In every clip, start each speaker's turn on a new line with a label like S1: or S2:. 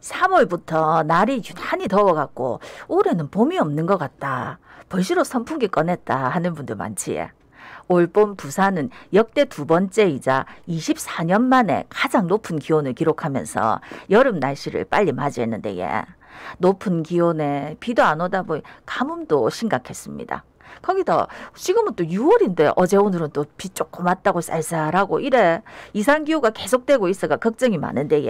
S1: 3월부터 날이 유난히 더워갖고 올해는 봄이 없는 것 같다. 벌시로 선풍기 꺼냈다 하는 분들 많지. 올봄 부산은 역대 두 번째이자 24년 만에 가장 높은 기온을 기록하면서 여름 날씨를 빨리 맞이했는데 높은 기온에 비도 안 오다 보니 가뭄도 심각했습니다. 거기다 지금은 또 6월인데 어제 오늘은 또 비 조금 왔다고 쌀쌀하고 이래 이상기후가 계속되고 있어가 걱정이 많은데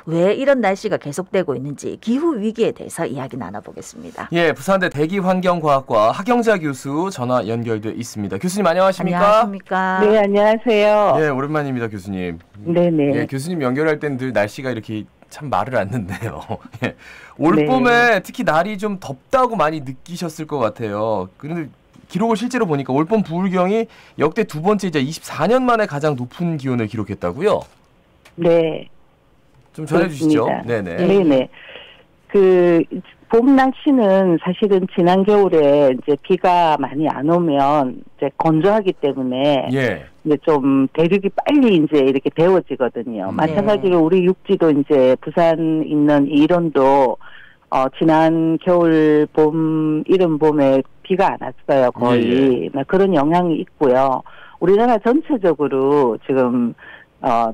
S1: 왜 이런 날씨가 계속되고 있는지 기후 위기에 대해서 이야기 나눠보겠습니다.
S2: 예, 부산대 대기환경과학과 하경자 교수 전화 연결돼 있습니다. 교수님 안녕하십니까?
S1: 안녕하십니까?
S3: 네, 안녕하세요.
S2: 예, 오랜만입니다, 교수님.
S3: 네네.
S2: 예, 교수님 연결할 땐 늘 날씨가 이렇게 참 말을 않는데요. 예. 올봄에
S3: 네.
S2: 특히 날이 좀 덥다고 많이 느끼셨을 것 같아요. 그런데 기록을 실제로 보니까 올봄 부울경이 역대 두 번째이자 24년 만에 가장 높은 기온을 기록했다고요?
S3: 네.
S2: 좀 전해주시죠.
S3: 그렇습니다.
S2: 네네.
S3: 네네. 봄 날씨는 사실은 지난 겨울에 이제 비가 많이 안 오면 이제 건조하기 때문에
S2: 예.
S3: 이제 좀 대륙이 빨리 이제 이렇게 데워지거든요. 마찬가지로 우리 육지도 이제 부산 있는 일원도 지난 겨울 봄, 이른 봄에 비가 안 왔어요, 거의.
S2: 예.
S3: 그런 영향이 있고요. 우리나라 전체적으로 지금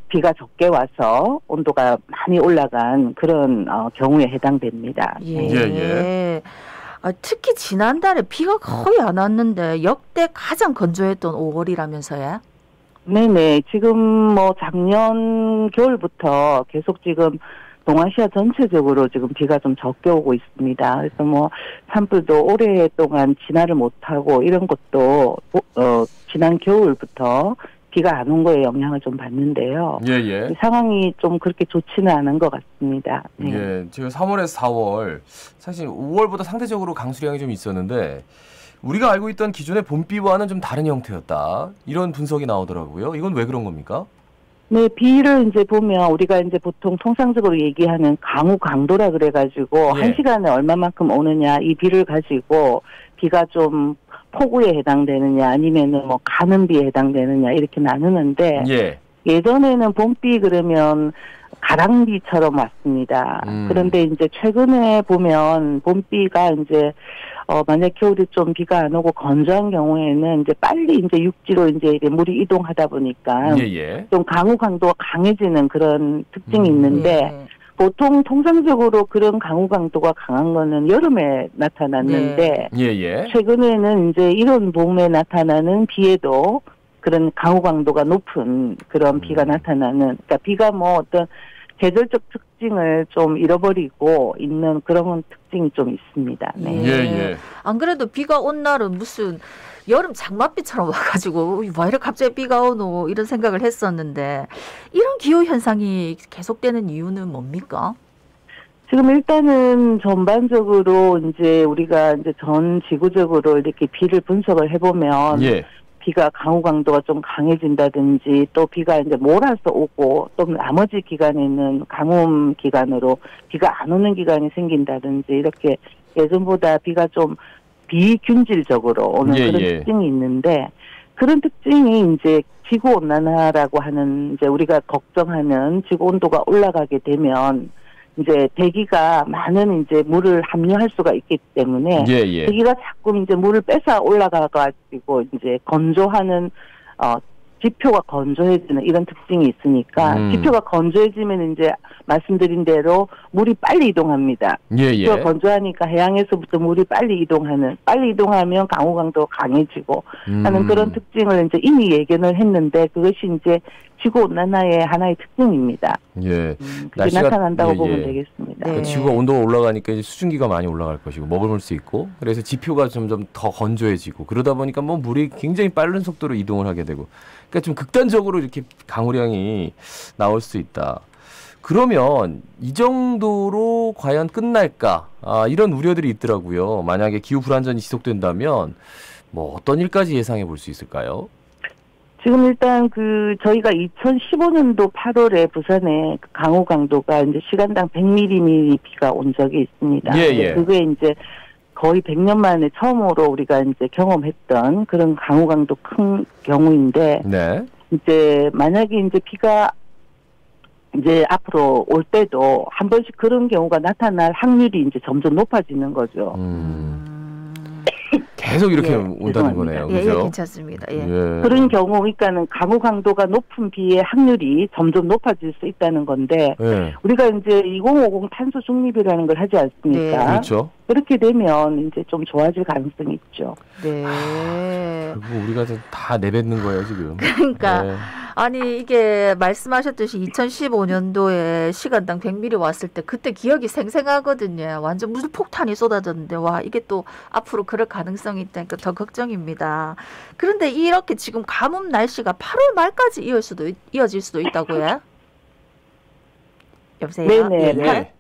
S3: 비가 적게 와서 온도가 많이 올라간 그런 경우에 해당됩니다.
S1: 예.
S2: 예.
S1: 특히 지난달에 비가 거의 안 왔는데 역대 가장 건조했던 5월이라면서요?
S3: 네네. 지금 뭐 작년 겨울부터 계속 지금 동아시아 전체적으로 지금 비가 좀 적게 오고 있습니다. 그래서 뭐 산불도 오랫동안 진화를 못하고 이런 것도 지난 겨울부터 비가 안 온 거에 영향을 좀 받는데요.
S2: 예.
S3: 상황이 좀 그렇게 좋지는 않은 것 같습니다. 네.
S2: 예. 지금 3월에서 4월, 사실 5월보다 상대적으로 강수량이 좀 있었는데 우리가 알고 있던 기존의 봄비와는 좀 다른 형태였다. 이런 분석이 나오더라고요. 이건 왜 그런 겁니까?
S3: 네, 비를 이제 보면 우리가 이제 보통 통상적으로 얘기하는 강우 강도라 그래가지고
S2: 예.
S3: 한 시간에 얼마만큼 오느냐 이 비를 가지고 비가 좀 폭우에 해당되느냐 아니면은 뭐 가는 비에 해당되느냐 이렇게 나누는데
S2: 예.
S3: 예전에는 봄비 그러면 가랑비처럼 왔습니다. 그런데 이제 최근에 보면 봄비가 이제 만약 겨울에 좀 비가 안 오고 건조한 경우에는 이제 빨리 이제 육지로 이제 물이 이동하다 보니까
S2: 예.
S3: 좀 강우 강도가 강해지는 그런 특징이 있는데 보통 통상적으로 그런 강우 강도가 강한 거는 여름에 나타났는데
S2: 예.
S3: 최근에는 이제 이런 봄에 나타나는 비에도 그런 강우 강도가 높은 그런 비가 나타나는 그러니까 비가 뭐 어떤 계절적 특징을 좀 잃어버리고 있는 그런 특징이 좀 있습니다. 네.
S2: 예.
S1: 안 그래도 비가 온 날은 무슨 여름 장맛비처럼 와가지고 왜 이렇게 갑자기 비가 오노 이런 생각을 했었는데 이런 기후 현상이 계속되는 이유는 뭡니까?
S3: 지금 일단은 전반적으로 이제 우리가 이제 전 지구적으로 이렇게 비를 분석을 해보면
S2: 예.
S3: 비가 강우 강도가 좀 강해진다든지 또 비가 이제 몰아서 오고 또 나머지 기간에는 가뭄 기간으로 비가 안 오는 기간이 생긴다든지 이렇게 예전보다 비가 좀 비균질적으로 오는 그런 특징이 있는데 그런 특징이 이제 지구 온난화라고 하는 이제 우리가 걱정하는 지구 온도가 올라가게 되면 이제 대기가 많은 이제 물을 함유할 수가 있기 때문에 대기가 자꾸 이제 물을 뺏어 올라가가지고 이제 건조하는 지표가 건조해지는 이런 특징이 있으니까 지표가 건조해지면 이제 말씀드린 대로 물이 빨리 이동합니다. 지표가 건조하니까 해양에서부터 물이 빨리 이동하면 강우 강도가 강해지고 하는 그런 특징을 이제 이미 예견을 했는데 그것이 이제 지구 온난화의 하나의 특징입니다.
S2: 예.
S3: 그게 나타난다고 보면 되겠습니다.
S2: 네. 지구가 온도가 올라가니까 이제 수증기가 많이 올라갈 것이고 머금을 수 있고 그래서 지표가 점점 더 건조해지고 그러다 보니까 뭐 물이 굉장히 빠른 속도로 이동을 하게 되고 그러니까 좀 극단적으로 이렇게 강우량이 나올 수 있다. 그러면 이 정도로 과연 끝날까? 이런 우려들이 있더라고요. 만약에 기후 불안전이 지속된다면 뭐 어떤 일까지 예상해 볼 수 있을까요?
S3: 지금 일단 저희가 2015년도 8월에 부산에 강우 강도가 이제 시간당 100mm 비가 온 적이 있습니다. 그게 이제 거의 100년 만에 처음으로 우리가 이제 경험했던 그런 강우 강도 큰 경우인데 이제 만약에 이제 비가 이제 앞으로 올 때도 한 번씩 그런 경우가 나타날 확률이 이제 점점 높아지는 거죠.
S2: 계속 이렇게
S1: 예,
S2: 온다는 거네요.
S1: 예,
S2: 그죠?
S1: 예, 괜찮습니다. 예.
S2: 예.
S3: 그런 경우, 그러니까는 강우 강도가 높은 비의 확률이 점점 높아질 수 있다는 건데,
S2: 예.
S3: 우리가 이제 2050 탄소 중립이라는 걸 하지 않습니까?
S1: 네.
S2: 그렇죠.
S3: 그렇게 되면 이제 좀 좋아질 가능성이 있죠.
S1: 네.
S2: 결국 우리가 다 내뱉는 거예요, 지금.
S1: 그러니까
S2: 네.
S1: 아니 이게 말씀하셨듯이 2015년도에 시간당 100mm 왔을 때 그때 기억이 생생하거든요. 완전 무슨 폭탄이 쏟아졌는데 와 이게 또 앞으로 그럴 가능성이 있다니까 더 걱정입니다. 그런데 이렇게 지금 가뭄 날씨가 8월 말까지 이어질 수도 있다고요? 여보세요?
S3: 네네.
S2: 예.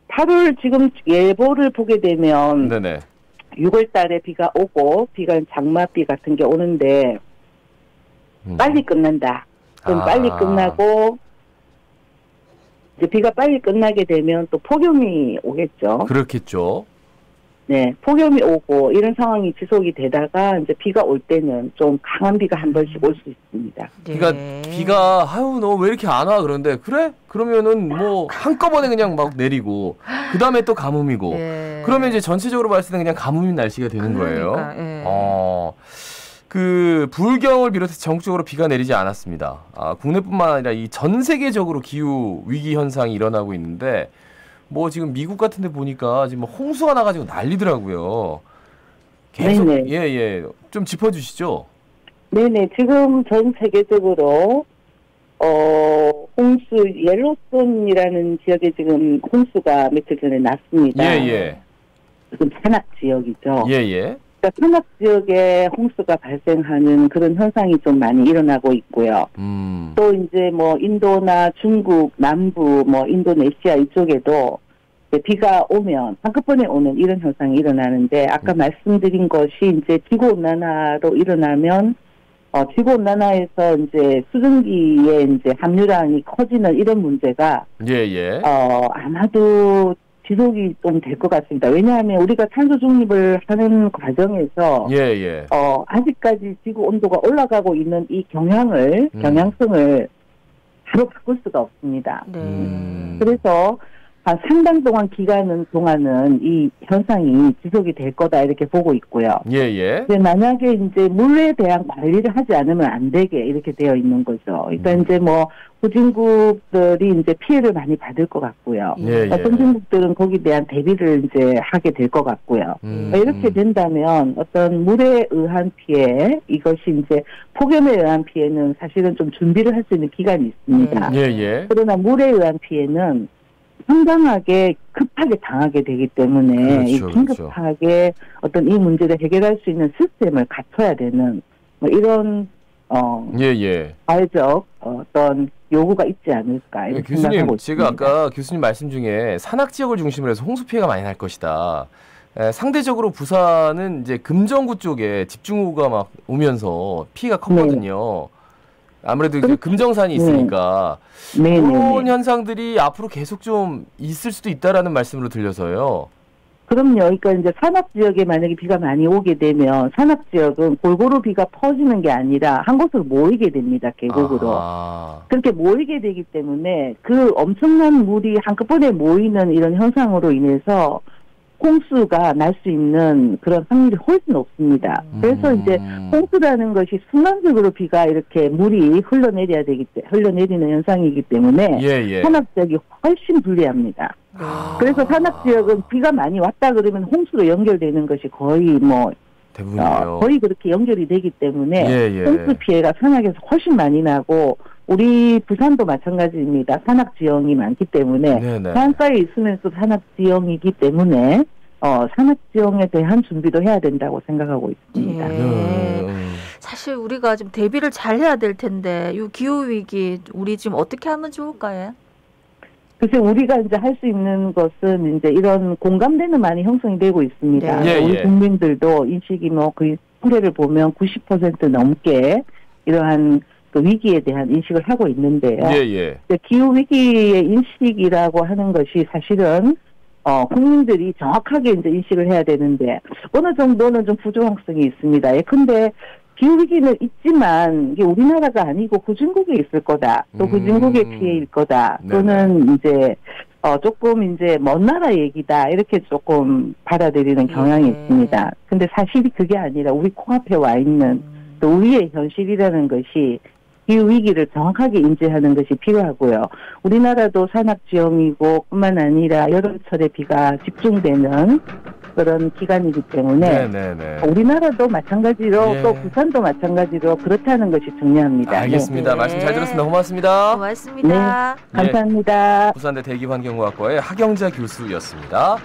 S3: 8월 지금 예보를 보게 되면
S2: 네네.
S3: 6월 달에 비가 오고 비가 장마비 같은 게 오는데 빨리 끝난다. 그럼 빨리 끝나고 이제 비가 빨리 끝나게 되면 또 폭염이 오겠죠.
S2: 그렇겠죠.
S3: 네, 폭염이 오고 이런 상황이 지속이 되다가 이제 비가 올 때는 좀 강한 비가 한 번씩 올 수 있습니다.
S1: 네.
S2: 그러니까 비가 아유 너 왜 이렇게 안 와 그런데 그래? 그러면은 뭐 한꺼번에 그냥 막 내리고 그 다음에 또 가뭄이고
S1: 예.
S2: 그러면 이제 전체적으로 봤을 때는 그냥 가뭄인 날씨가 되는 거예요.
S1: 예.
S2: 그 불경을 비롯해서 전국적으로 비가 내리지 않았습니다. 국내뿐만 아니라 이 전 세계적으로 기후 위기 현상이 일어나고 있는데 뭐 지금 미국 같은 데 보니까 지금 홍수가 나가지고 난리더라고요. 계속
S3: 네네.
S2: 예. 좀 짚어주시죠.
S3: 네네. 지금 전 세계적으로 홍수 옐로스톤이라는 지역에 지금 홍수가 며칠 전에 났습니다.
S2: 예.
S3: 지금 산악 지역이죠.
S2: 예.
S3: 그러니까 산악 지역에 홍수가 발생하는 그런 현상이 좀 많이 일어나고 있고요. 또 이제 뭐 인도나 중국 남부 뭐 인도네시아 이쪽에도 비가 오면 한꺼번에 오는 이런 현상이 일어나는데 아까 말씀드린 것이 이제 지구 온난화로 일어나면 지구 온난화에서 이제 수증기의 이제 함유량이 커지는 이런 문제가 아마도 지속이 좀 될 것 같습니다. 왜냐하면 우리가 탄소 중립을 하는 과정에서 아직까지 지구 온도가 올라가고 있는 이 경향성을 바로 바꿀 수가 없습니다.
S1: 네.
S3: 그래서 한 상당 동안은 이 현상이 지속이 될 거다 이렇게 보고 있고요. 근데 만약에 이제 물에 대한 관리를 하지 않으면 안 되게 이렇게 되어 있는 거죠. 그러니까 이제 뭐 후진국들이 이제 피해를 많이 받을 것 같고요. 선진국들은 거기에 대한 대비를 이제 하게 될 것 같고요. 이렇게 된다면 어떤 물에 의한 피해, 이것이 이제 폭염에 의한 피해는 사실은 좀 준비를 할 수 있는 기간이 있습니다. 그러나 물에 의한 피해는 상당하게 급하게 당하게 되기 때문에 긴급하게 어떤 이 문제를 해결할 수 있는 시스템을 갖춰야 되는 뭐 이런 사회적 어떤 요구가 있지 않을까 이렇게 생각하고
S2: 제가
S3: 있습니다.
S2: 아까 교수님 말씀 중에 산악 지역을 중심으로 해서 홍수 피해가 많이 날 것이다. 상대적으로 부산은 이제 금정구 쪽에 집중호우가 막 오면서 피해가 컸거든요. 아무래도 이제 금정산이 있으니까 그런 현상들이 앞으로 계속 좀 있을 수도 있다라는 말씀으로 들려서요.
S3: 그럼요. 그러니까 이제 산악 지역에 만약에 비가 많이 오게 되면 산악 지역은 골고루 비가 퍼지는 게 아니라 한 곳으로 모이게 됩니다. 계곡으로. 그렇게 모이게 되기 때문에 그 엄청난 물이 한꺼번에 모이는 이런 현상으로 인해서 홍수가 날 수 있는 그런 확률이 훨씬 높습니다. 그래서 이제 홍수라는 것이 순간적으로 비가 이렇게 물이 흘러내리는 현상이기 때문에 산악 지역이 훨씬 불리합니다. 그래서 산악 지역은 비가 많이 왔다 그러면 홍수로 연결되는 것이 거의 뭐 거의 그렇게 연결이 되기 때문에 홍수 피해가 산악에서 훨씬 많이 나고 우리 부산도 마찬가지입니다. 산악 지형이 많기 때문에 산가에 있으면서 산악 지형이기 때문에 산악 지형에 대한 준비도 해야 된다고 생각하고 있습니다.
S1: 사실 우리가 좀 대비를 잘 해야 될 텐데 이 기후 위기 우리 지금 어떻게 하면 좋을까요?
S3: 글쎄 우리가 이제 할 수 있는 것은 이제 이런 공감대는 많이 형성이 되고 있습니다. 우리 국민들도 인식이 뭐 그 통계를 보면 90% 넘게 이러한 그 위기에 대한 인식을 하고 있는데요. 기후 위기의 인식이라고 하는 것이 사실은 국민들이 정확하게 이제 인식을 해야 되는데 어느 정도는 좀 부정확성이 있습니다. 근데 기후위기는 있지만 이게 우리나라가 아니고 후진국에 있을 거다. 또 후진국의 피해일 거다. 또는 이제 조금 이제 먼 나라 얘기다. 이렇게 조금 받아들이는 경향이 있습니다. 근데 사실이 그게 아니라 우리 코앞에 와 있는 또 우리의 현실이라는 것이 기후위기를 정확하게 인지하는 것이 필요하고요. 우리나라도 산악지형이고 뿐만 아니라 여름철에 비가 집중되는 그런 기간이기 때문에 우리나라도 마찬가지로 또 부산도 마찬가지로 그렇다는 것이 중요합니다.
S2: 알겠습니다. 말씀 잘 들었습니다. 고맙습니다.
S1: 고맙습니다.
S3: 네, 감사합니다.
S2: 부산대 대기환경과학과의 하경자 교수였습니다.